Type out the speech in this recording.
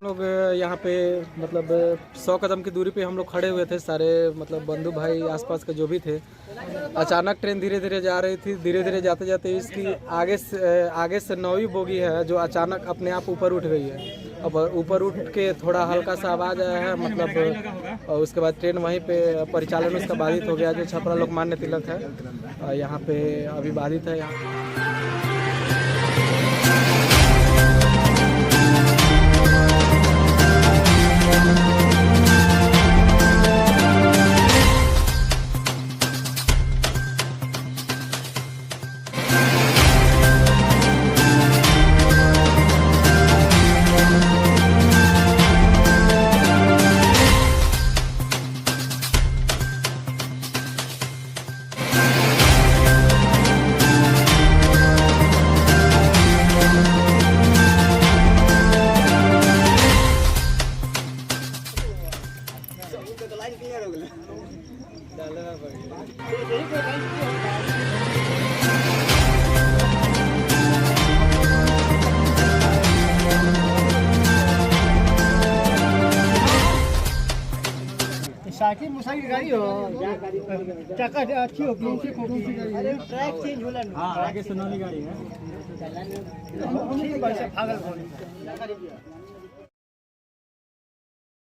लोग यहाँ पे मतलब 100 कदम की दूरी पे हम लोग खड़े हुए थे, सारे मतलब बंधु भाई आसपास के जो भी थे। अचानक ट्रेन धीरे धीरे जा रही थी, धीरे धीरे जाते जाते इसकी आगे से 9वीं बोगी है जो अचानक अपने आप ऊपर उठ गई है। अब ऊपर उठ के थोड़ा हल्का सा आवाज़ आया है मतलब, और उसके बाद ट्रेन वहीं पे परिचालन उसका बाधित हो गया, जो छपरा लोकमान्य तिलक है यहाँ पे अभी बाधित है। यहाँ साइकिल मुसाई की गाड़ी हो, चक्का अच्छी हो, कौन सी गाड़ी? ट्रैक चेंज होला ना। हाँ, आगे सुनाली गाड़ी है। भागल